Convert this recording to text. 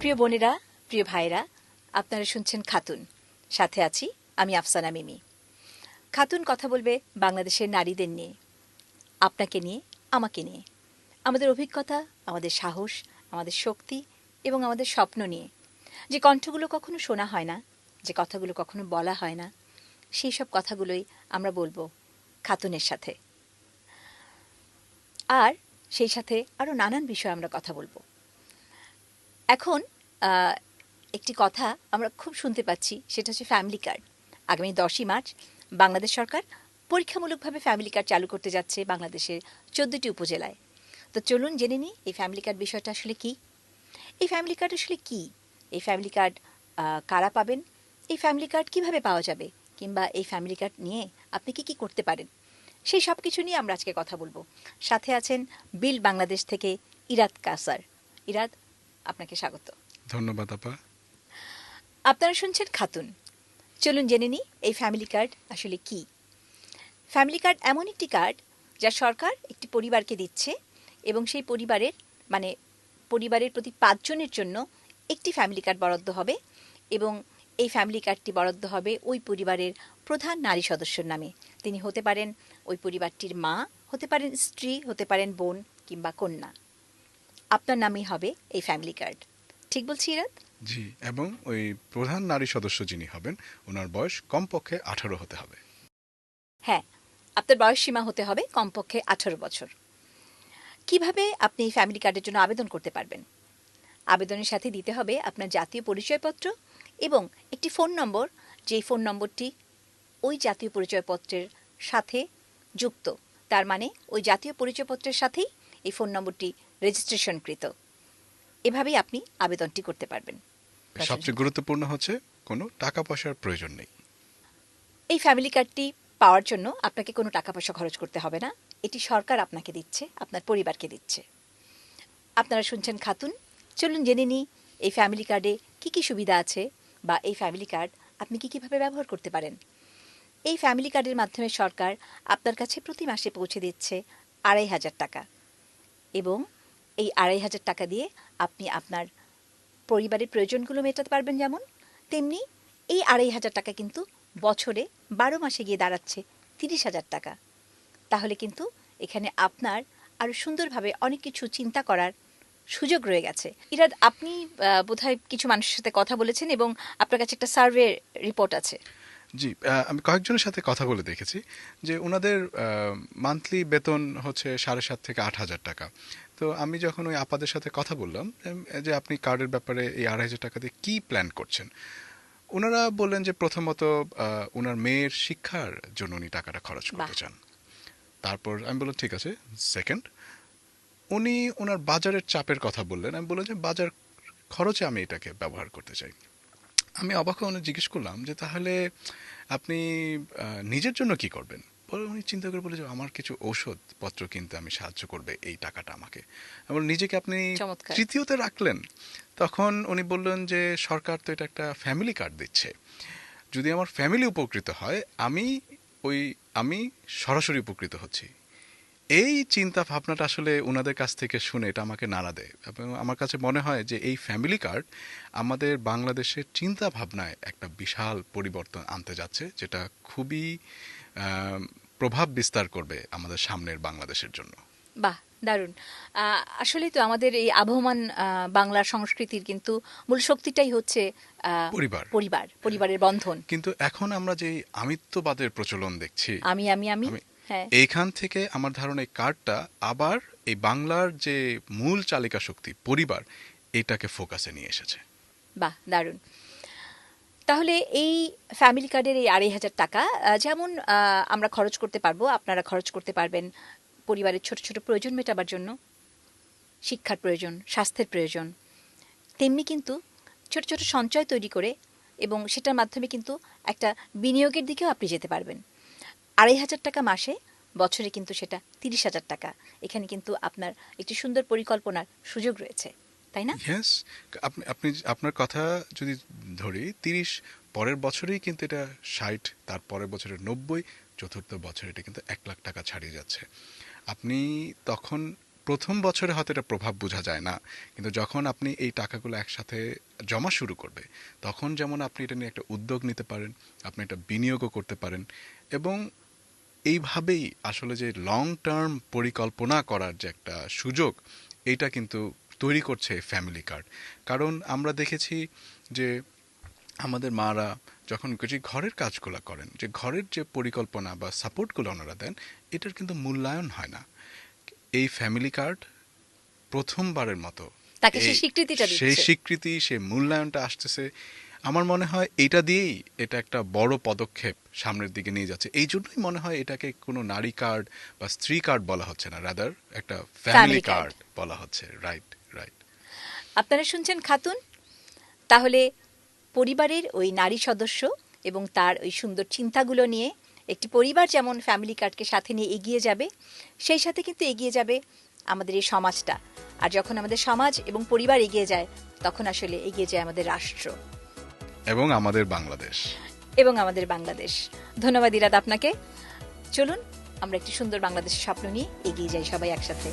প্রিয় বোনেরা, প্রিয় ভাইরা, আপনারা শুনছেন খাতুন। সাথে আছি আমি আফসানা মিমি। খাতুন কথা বলবে বাংলাদেশের নারীদের নিয়ে, আপনাকে নিয়ে, আমাকে নিয়ে, আমাদের অভিজ্ঞতা, আমাদের সাহস, আমাদের শক্তি এবং আমাদের স্বপ্ন নিয়ে। যে কণ্ঠগুলো কখনো শোনা হয় না, যে কথাগুলো কখনো বলা হয় না, সেই সব কথাগুলোই আমরা বলবো খাতুনের সাথে। আর সেই সাথে আরও নানান বিষয়ে আমরা কথা বলবো। এখন একটি কথা আমরা খুব শুনতে পাচ্ছি, সেটা হচ্ছে ফ্যামিলি কার্ড। আগামী 10ই মার্চ বাংলাদেশ সরকার পরীক্ষামূলকভাবে ফ্যামিলি কার্ড চালু করতে যাচ্ছে বাংলাদেশের 14টি উপজেলায়। তো চলুন জেনে নিই এই ফ্যামিলি কার্ড বিষয়টা আসলে কী। এই ফ্যামিলি কার্ড আসলে কী, এই ফ্যামিলি কার্ড কারা পাবেন, এই ফ্যামিলি কার্ড কীভাবে পাওয়া যাবে, কিংবা এই ফ্যামিলি কার্ড নিয়ে আপনি কী কী করতে পারেন, সেই সব কিছু নিয়ে আমরা আজকে কথা বলবো। সাথে আছেন বিল বাংলাদেশ থেকে ইরাদ কাসার। ইরাদ, আপনাকে স্বাগত। ধন্যবাদ আপা। আপনারা শুনছেন খাতুন। চলুন জেনে নিই এই ফ্যামিলি কার্ড আসলে কি। ফ্যামিলি কার্ড এমন একটি কার্ড যা সরকার একটি পরিবারকে দিচ্ছে, এবং সেই পরিবারের প্রতি 5 জনের জন্য একটি ফ্যামিলি কার্ড বরাদ্দ হবে, এবং এই ফ্যামিলি কার্ডটি বরাদ্দ হবে ওই পরিবারের প্রধান নারী সদস্যর নামে। তিনি হতে পারেন ওই পরিবারটির মা, হতে পারেন স্ত্রী, হতে পারেন বোন কিংবা কন্যা। আপনার নামই হবে এই ফ্যামিলি কার্ড। ঠিক বলছি ইরাদ? জি, এবং ওই প্রধান নারী সদস্য যিনি হবেন ওনার বয়স কমপক্ষে 18 হতে হবে। হ্যাঁ, আপনার বয়স সীমা হতে হবে কমপক্ষে 18 বছর। কিভাবে আপনি এই ফ্যামিলি কার্ডের জন্য আবেদন করতে পারবেন? আবেদনের সাথে দিতে হবে আপনার জাতীয় পরিচয়পত্র এবং একটি ফোন নম্বর, যেই ফোন নম্বরটি ওই জাতীয় পরিচয়পত্রের সাথে যুক্ত। তার মানে ওই জাতীয় পরিচয়পত্রের সাথেই এই ফোন নম্বরটি রেজিস্ট্রেশনকৃত। এভাবেই আপনি আবেদনটি করতে পারবেন। সবচেয়ে গুরুত্বপূর্ণ হচ্ছে কোনো টাকা পয়সার প্রয়োজন নেই। এই ফ্যামিলি কার্ডটি পাওয়ার জন্য আপনাকে কোনো টাকা পয়সা খরচ করতে হবে না। এটি সরকার আপনাকে দিচ্ছে, আপনার পরিবারকে দিচ্ছে। আপনারা শুনছেন খাতুন। চলুন জেনে নিই এই ফ্যামিলি কার্ডে কী কী সুবিধা আছে, বা এই ফ্যামিলি কার্ড আপনি কীভাবে ব্যবহার করতে পারেন। এই ফ্যামিলি কার্ডের মাধ্যমে সরকার আপনার কাছে প্রতি মাসে পৌঁছে দিচ্ছে 2,500 টাকা, এবং এই 2,500 টাকা দিয়ে আপনি আপনার পরিবারের প্রয়োজনগুলো মেটাতে পারবেন। যেমন তেমনি এই 2,500 টাকা কিন্তু বছরে 12 মাসে গিয়ে দাঁড়াচ্ছে 30,000 টাকা। তাহলে কিন্তু এখানে আপনার আরও সুন্দরভাবে অনেক কিছু চিন্তা করার সুযোগ রয়ে গেছে। ইরাদ, আপনি বোধহয় কিছু মানুষের সাথে কথা বলেছেন এবং আপনার কাছে একটা সার্ভে রিপোর্ট আছে। জি, আমি কয়েকজনের সাথে কথা বলে দেখেছি যে ওনাদের মান্থলি বেতন হচ্ছে 7,500 থেকে 8,000 টাকা। তো আমি যখন ওই আপাদের সাথে কথা বললাম যে আপনি কার্ডের ব্যাপারে এই 2,500 টাকা দিয়ে কী প্ল্যান করছেন, ওনারা বললেন যে প্রথমত ওনার মেয়ের শিক্ষার জন্য উনি টাকাটা খরচ করতে চান। তারপর আমি বললাম ঠিক আছে। সেকেন্ড, উনি ওনার বাজারের চাপের কথা বললেন। আমি বললাম যে বাজার খরচে আমি এটাকে ব্যবহার করতে চাই। আমি অবাক হয়ে উনি জিজ্ঞেস করলাম যে তাহলে আপনি নিজের জন্য কি করবেন। পরে উনি চিন্তা করে বলে যে আমার কিছু ঔষধপত্র কিনতে আমি সাহায্য করবে এই টাকাটা আমাকে। এবং নিজেকে আপনি তৃতীয়তে রাখলেন। তখন উনি বললেন যে সরকার তো এটা একটা ফ্যামিলি কার্ড দিচ্ছে, যদি আমার ফ্যামিলি উপকৃত হয় আমি সরাসরি উপকৃত হচ্ছি। এই চিন্তা ভাবনাটা আসলে ওনাদের কাছ থেকে শুনে এটা আমাকে নাড়া দেয়, এবং আমার কাছে মনে হয় যে এই ফ্যামিলি কার্ড আমাদের বাংলাদেশের চিন্তা ভাবনায় একটা বিশাল পরিবর্তন আনতে যাচ্ছে, যেটা খুবই প্রভাব বিস্তার করবে আমাদের সামনের বাংলাদেশের জন্য। বাহ, দারুণ। আসলেই তো আমাদের এই আবহমান বাংলা সংস্কৃতির কিন্তু মূল শক্তিটাই হচ্ছে পরিবারের বন্ধন। কিন্তু এখন আমরা যে আমিত্ববাদের প্রচলন দেখছি, আমি আমি আমি হ্যাঁ, এইখান থেকে আমার ধারণা এই কার্ডটা আবার এই বাংলার যে মূল চালিকা শক্তি পরিবার, এটাকে ফোকাসে নিয়ে এসেছে। বাহ, দারুণ। তাহলে এই ফ্যামিলি কার্ডের এই 2,500 টাকা যেমন আমরা খরচ করতে পারবো, আপনারা খরচ করতে পারবেন পরিবারের ছোট ছোট প্রয়োজন মেটাবার জন্য, শিক্ষার প্রয়োজন, স্বাস্থ্যের প্রয়োজন। তেমনি কিন্তু ছোট ছোট সঞ্চয় তৈরি করে, এবং সেটার মাধ্যমে কিন্তু একটা বিনিয়োগের দিকেও আপনি যেতে পারবেন। 2,500 টাকা মাসে, বছরে কিন্তু সেটা 30,000 টাকা। এখানে কিন্তু আপনার একটি সুন্দর পরিকল্পনার সুযোগ রয়েছে, তাই না? ইয়েস, আপনি আপনার কথা যদি ধরি 30, পরের বছরেই কিন্তু এটা 60, তার পরের বছরে 90, চতুর্থ বছরে এটা কিন্তু 1 লাখ টাকা ছাড়িয়ে যাচ্ছে। আপনি তখন প্রথম বছরে হয়তো এটা প্রভাব বোঝা যায় না, কিন্তু যখন আপনি এই টাকাগুলো একসাথে জমা শুরু করবে, তখন যেমন আপনি এটা নিয়ে একটা উদ্যোগ নিতে পারেন, আপনি এটা বিনিয়োগও করতে পারেন। এবং এইভাবেই আসলে যে লং টার্ম পরিকল্পনা করার যে একটা সুযোগ, এইটা কিন্তু তৈরি করছে ফ্যামিলি কার্ড। কারণ আমরা দেখেছি যে আমাদের মারা যখন যে ঘরের কাজগুলো করেন, যে ঘরের যে পরিকল্পনা বা সাপোর্টগুলো ওনারা দেন, এটার কিন্তু মূল্যায়ন হয় না। এই ফ্যামিলি কার্ড প্রথমবারের মতো তাকে এই সেই স্বীকৃতিটা সেই দিচ্ছে। স্বীকৃতি, সেই মূল্যায়নটা আসতেছে। আমার মনে হয় এটা দিয়েই এটা একটা বড় পদক্ষেপ সামনের দিকে নিয়ে যাচ্ছে। এই জন্যই মনে হয় এটাকে কোনো নারী কার্ড বা স্ত্রী কার্ড বলা হচ্ছে না, রাদার একটা ফ্যামিলি ফ্যামিলি কার্ড। কার্ড বলা হচ্ছে। Right, right. আপনারা শুনছেন খাতুন। তাহলে পরিবারের ওই নারী সদস্য এবং তার ওই সুন্দর চিন্তাগুলো নিয়ে একটি পরিবার যেমন ফ্যামিলি কার্ডকে সাথে নিয়ে এগিয়ে যাবে, সেই সাথে কিন্তু এগিয়ে যাবে আমাদের এই সমাজটা। আর যখন আমাদের সমাজ এবং পরিবার এগিয়ে যায়, তখন আসলে এগিয়ে যায় আমাদের রাষ্ট্র এবং আমাদের বাংলাদেশ। এবং আমাদের বাংলাদেশ। ধন্যবাদ ইরাদ আপনাকে। চলুন আমরা একটি সুন্দর বাংলাদেশের স্বপ্ন নিয়ে এগিয়ে যাই সবাই একসাথে।